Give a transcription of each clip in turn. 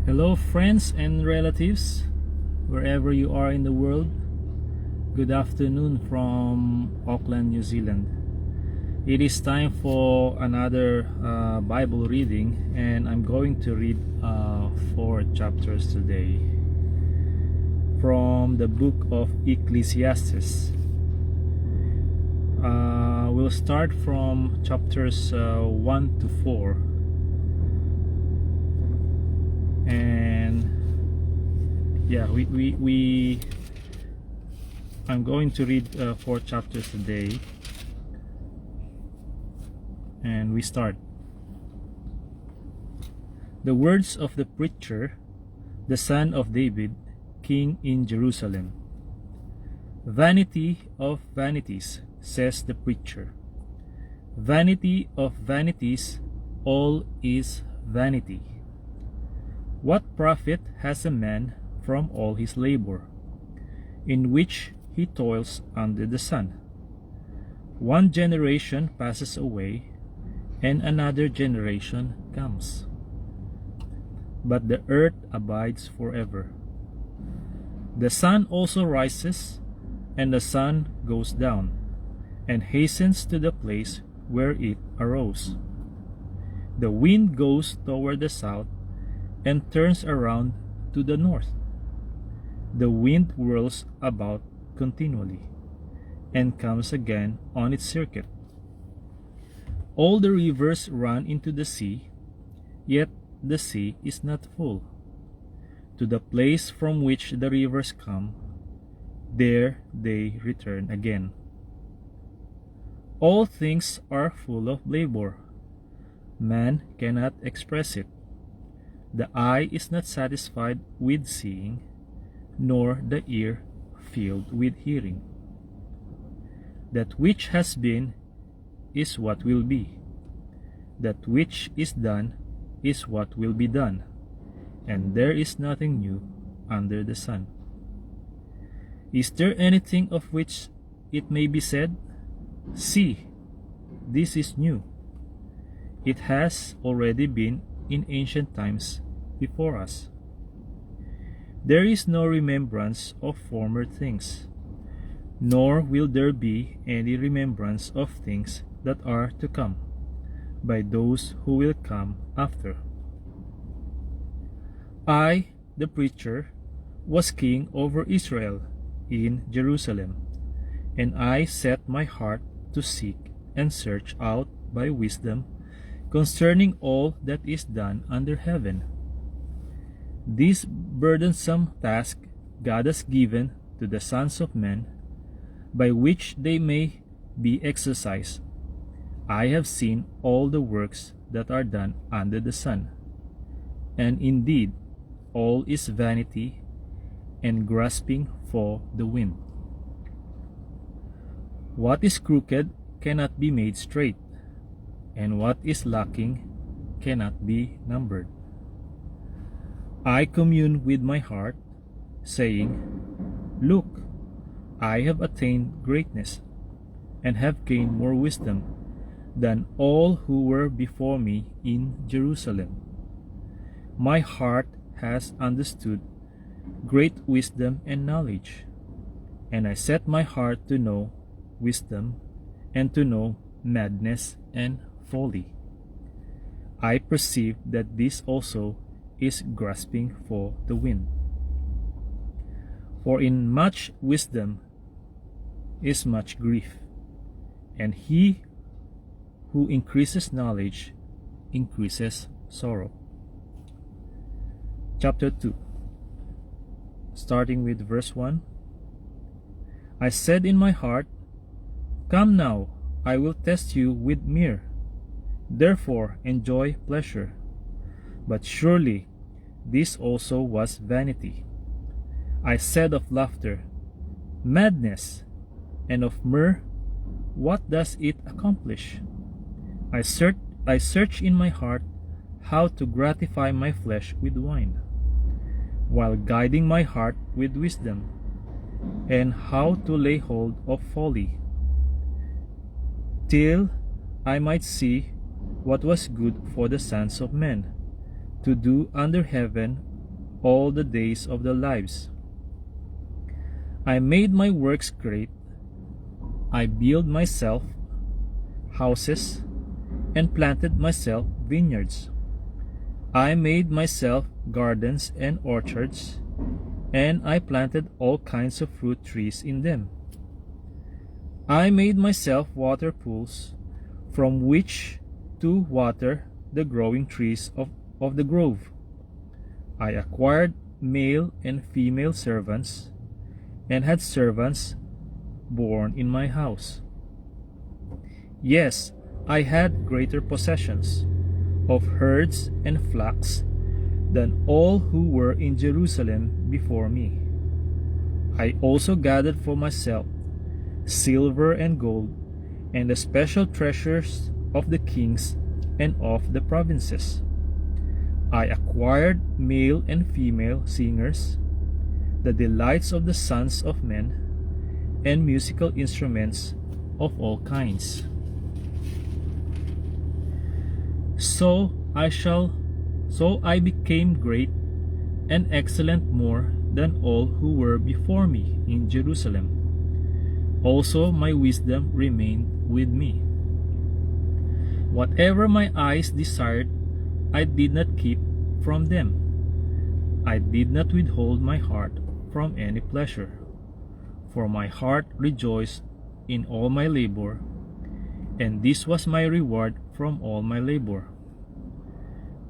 Hello, friends and relatives, wherever you are in the world. Good afternoon from Auckland, New Zealand. It is time for another Bible reading, and I'm going to read 4 chapters today from the book of Ecclesiastes. We'll start from chapters 1 to 4. And yeah, I'm going to read 4 chapters today, and we start. The words of the preacher, the son of David, king in Jerusalem. Vanity of vanities, says the preacher. Vanity of vanities, all is vanity. What profit has a man from all his labor, in which he toils under the sun? One generation passes away, and another generation comes. But the earth abides forever. The sun also rises, and the sun goes down, and hastens to the place where it arose. The wind goes toward the south, and turns around to the north. The wind whirls about continually, and comes again on its circuit. All the rivers run into the sea, yet the sea is not full. To the place from which the rivers come, there they return again. All things are full of labor. Man cannot express it. The eye is not satisfied with seeing, nor the ear filled with hearing. That which has been is what will be. That which is done is what will be done, and there is nothing new under the sun. Is there anything of which it may be said, "See, this is new"? It has already been in ancient times before us. There is no remembrance of former things, nor will there be any remembrance of things that are to come, by those who will come after. I, the preacher, was king over Israel in Jerusalem, and I set my heart to seek and search out by wisdom concerning all that is done under heaven. This burdensome task God has given to the sons of men, by which they may be exercised. I have seen all the works that are done under the sun, and indeed all is vanity and grasping for the wind. What is crooked cannot be made straight, and what is lacking cannot be numbered. I commune with my heart, saying, "Look, I have attained greatness, and have gained more wisdom than all who were before me in Jerusalem. My heart has understood great wisdom and knowledge, and I set my heart to know wisdom, and to know madness and folly. I perceive that this also is grasping for the wind. For in much wisdom is much grief, and he who increases knowledge increases sorrow." Chapter 2, starting with verse 1. I said in my heart, "Come now, I will test you with myrrh. Therefore enjoy pleasure." But surely this also was vanity. I said of laughter, "Madness," and of myrrh, "What does it accomplish?" I search in my heart how to gratify my flesh with wine, while guiding my heart with wisdom, and how to lay hold of folly, till I might see what was good for the sons of men, to do under heaven all the days of their lives. I made my works great. I built myself houses and planted myself vineyards. I made myself gardens and orchards, and I planted all kinds of fruit trees in them. I made myself water pools from which to water the growing trees of the grove. I acquired male and female servants, and had servants born in my house. Yes, I had greater possessions of herds and flocks than all who were in Jerusalem before me. I also gathered for myself silver and gold, and the special treasures of the kings and of the provinces. I acquired male and female singers, the delights of the sons of men, and musical instruments of all kinds. So I became great and excellent more than all who were before me in Jerusalem. Also my wisdom remained with me. Whatever my eyes desired, I did not keep from them. I did not withhold my heart from any pleasure, for my heart rejoiced in all my labor, and this was my reward from all my labor.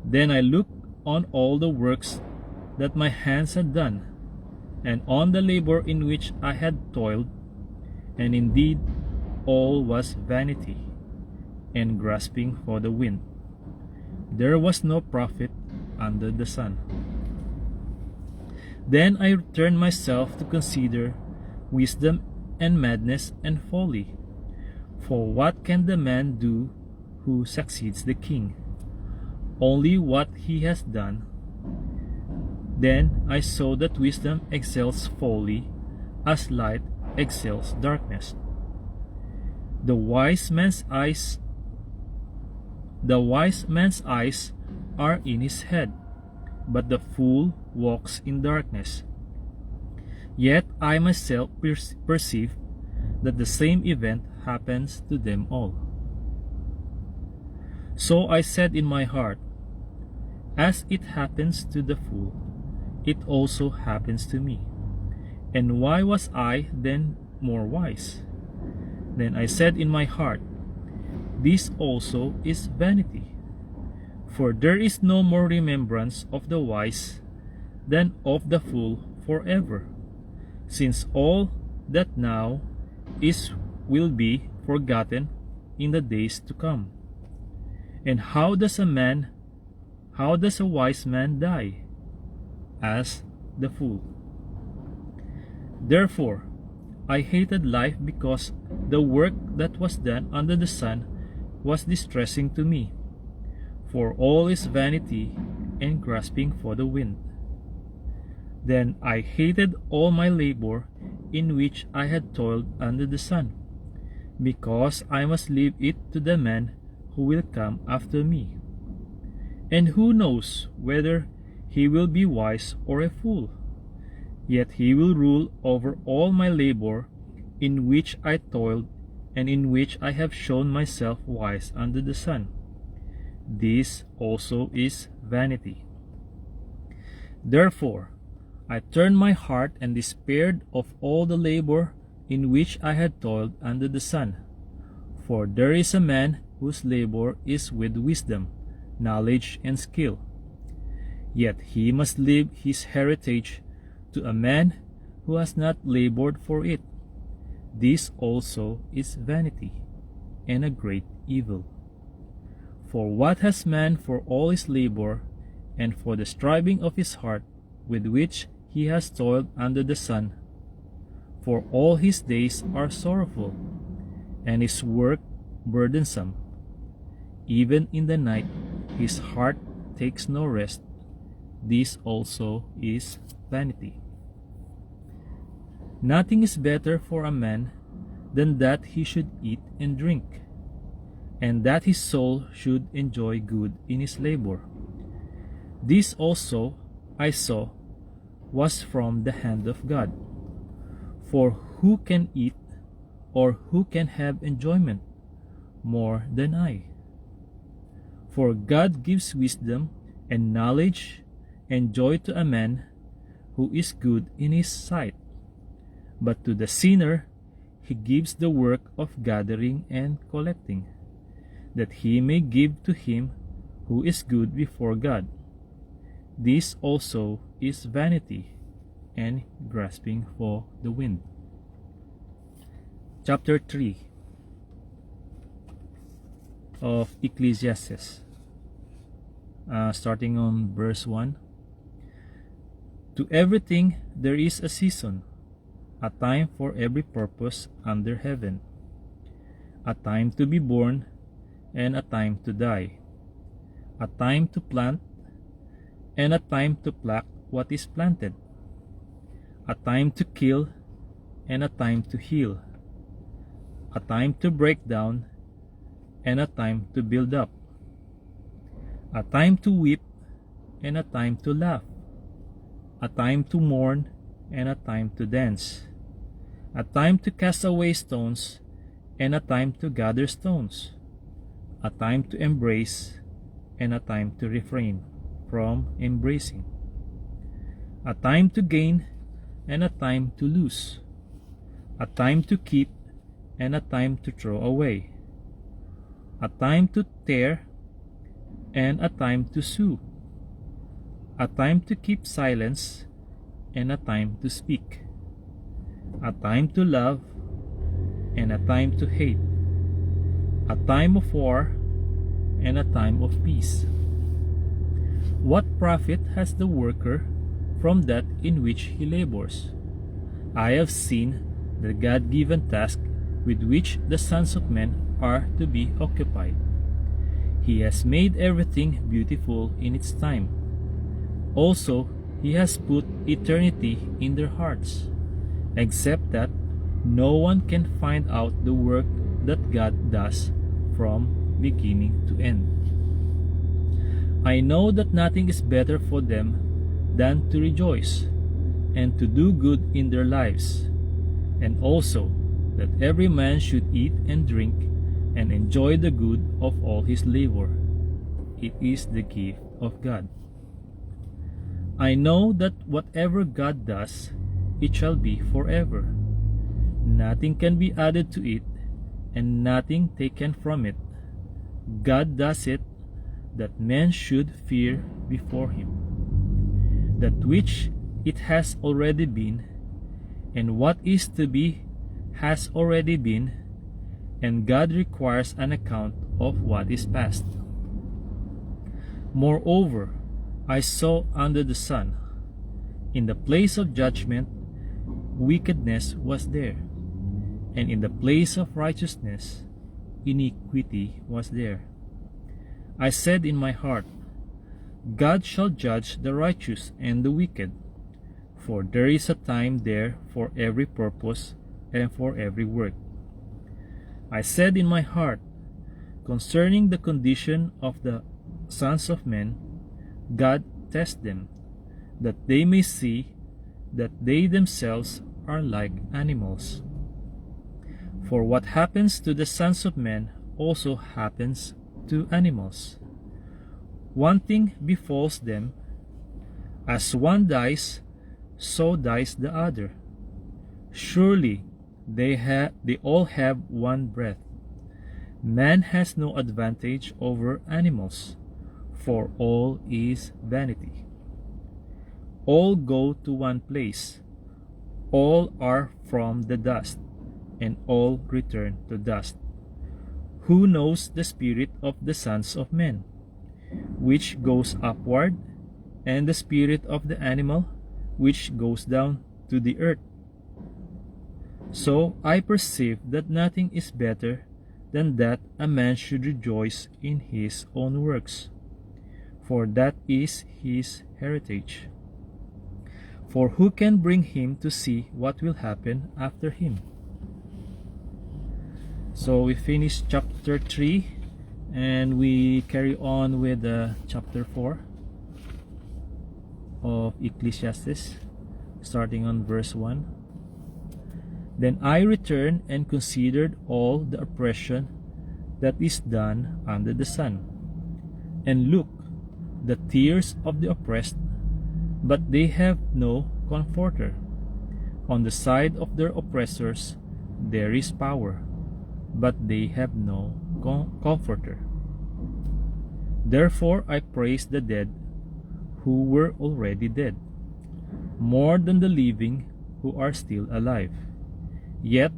Then I looked on all the works that my hands had done, and on the labor in which I had toiled, and indeed all was vanity and grasping for the wind. There was no profit under the sun. Then I turned myself to consider wisdom and madness and folly. For what can the man do who succeeds the king? Only what he has done. Then I saw that wisdom excels folly, as light excels darkness. The wise man's eyes are in his head, but the fool walks in darkness. Yet I myself perceive that the same event happens to them all. So I said in my heart, as it happens to the fool, it also happens to me. And why was I then more wise? Then I said in my heart, this also is vanity. For there is no more remembrance of the wise than of the fool forever, since all that now is will be forgotten in the days to come. And how does a wise man die? As the fool. Therefore, I hated life because the work that was done under the sun was distressing to me. For all is vanity and grasping for the wind. Then I hated all my labor in which I had toiled under the sun, because I must leave it to the man who will come after me. And who knows whether he will be wise or a fool? Yet he will rule over all my labor in which I toiled and in which I have shown myself wise under the sun. This also is vanity. Therefore, I turned my heart and despaired of all the labor in which I had toiled under the sun. For there is a man whose labor is with wisdom, knowledge, and skill. Yet he must leave his heritage to a man who has not labored for it. This also is vanity, and a great evil. For what has man for all his labor, and for the striving of his heart, with which he has toiled under the sun? For all his days are sorrowful, and his work burdensome. Even in the night his heart takes no rest. This also is vanity. Nothing is better for a man than that he should eat and drink, and that his soul should enjoy good in his labor. This also I saw was from the hand of God. For who can eat or who can have enjoyment more than I? For God gives wisdom and knowledge and joy to a man who is good in his sight. But to the sinner he gives the work of gathering and collecting, that he may give to him who is good before God. This also is vanity and grasping for the wind. Chapter 3 of Ecclesiastes, starting on verse 1. To everything there is a season, a time for every purpose under heaven, a time to be born and a time to die, a time to plant and a time to pluck what is planted, a time to kill and a time to heal, a time to break down and a time to build up, a time to weep and a time to laugh, a time to mourn and a time to dance, a time to cast away stones and a time to gather stones, a time to embrace and a time to refrain from embracing, a time to gain and a time to lose, a time to keep and a time to throw away, a time to tear and a time to sue, a time to keep silence and a time to speak, a time to love and a time to hate, a time of war and a time of peace. What profit has the worker from that in which he labors? I have seen the God-given task with which the sons of men are to be occupied. He has made everything beautiful in its time. Also, he has put eternity in their hearts, except that no one can find out the work that God does from beginning to end. I know that nothing is better for them than to rejoice and to do good in their lives, and also that every man should eat and drink and enjoy the good of all his labor. It is the gift of God. I know that whatever God does, it shall be forever. Nothing can be added to it, and nothing taken from it. God does it, that men should fear before him. That which it has already been, and what is to be has already been, and God requires an account of what is past. Moreover, I saw under the sun, in the place of judgment, wickedness was there, and in the place of righteousness, iniquity was there. I said in my heart, God shall judge the righteous and the wicked, for there is a time there for every purpose and for every work. I said in my heart, concerning the condition of the sons of men, God tests them, that they may see that they themselves are like animals. For what happens to the sons of men also happens to animals. One thing befalls them, as one dies, so dies the other. Surely they all have one breath. Man has no advantage over animals, for all is vanity. All go to one place, all are from the dust, and all return to dust. Who knows the spirit of the sons of men, which goes upward, and the spirit of the animal, which goes down to the earth? So I perceive that nothing is better than that a man should rejoice in his own works, for that is his heritage. For who can bring him to see what will happen after him? So we finish chapter 3 and we carry on with chapter 4 of Ecclesiastes. starting on verse 1. Then I returned and considered all the oppression that is done under the sun. And look, the tears of the oppressed, but they have no comforter. On the side of their oppressors there is power, but they have no comforter. Therefore I praise the dead who were already dead, more than the living who are still alive. Yet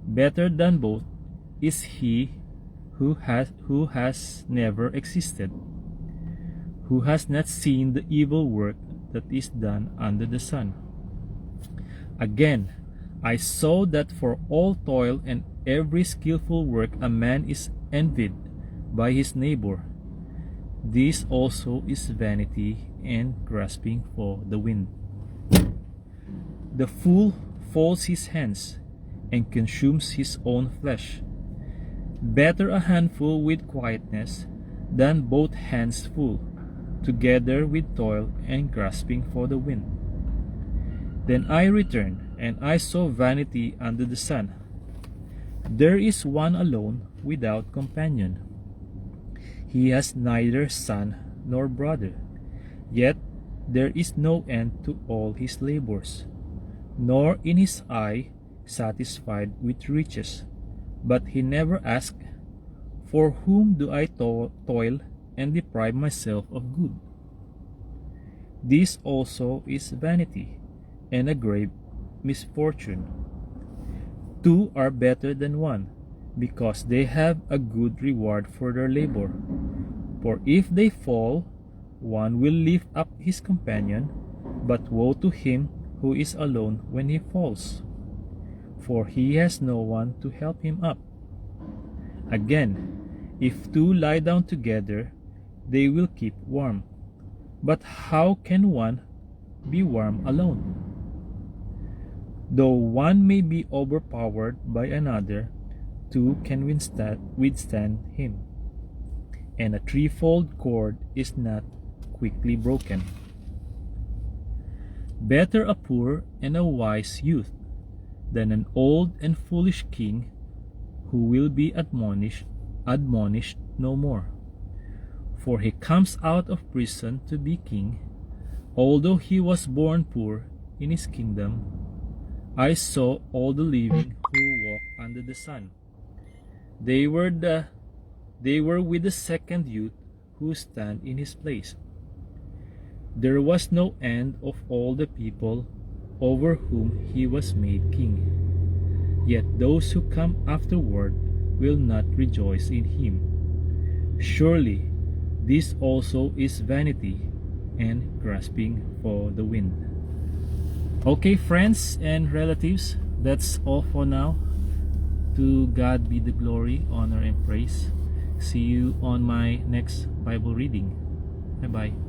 better than both is he who has never existed, who has not seen the evil work that is done under the sun. Again, I saw that for all toil and every skillful work a man is envied by his neighbor. This also is vanity and grasping for the wind. The fool folds his hands and consumes his own flesh. Better a handful with quietness than both hands full, together with toil and grasping for the wind. Then I returned, and I saw vanity under the sun. There is one alone without companion. He has neither son nor brother, yet there is no end to all his labors, nor in his eye satisfied with riches. But he never asked, for whom do I toil and deprive myself of good? This also is vanity and a grave misfortune. Two are better than one, because they have a good reward for their labor. For if they fall, one will lift up his companion, but woe to him who is alone when he falls, for he has no one to help him up. Again, if two lie down together, they will keep warm. But how can one be warm alone? Though one may be overpowered by another, two can withstand him. And a threefold cord is not quickly broken. Better a poor and a wise youth than an old and foolish king who will be admonished no more. For he comes out of prison to be king, although he was born poor in his kingdom. I saw all the living who walk under the sun. They were with the second youth who stand in his place. There was no end of all the people over whom he was made king. Yet those who come afterward will not rejoice in him. Surely this also is vanity and grasping for the wind. Okay, friends and relatives, that's all for now. To God be the glory, honor, and praise. See you on my next Bible reading. Bye bye.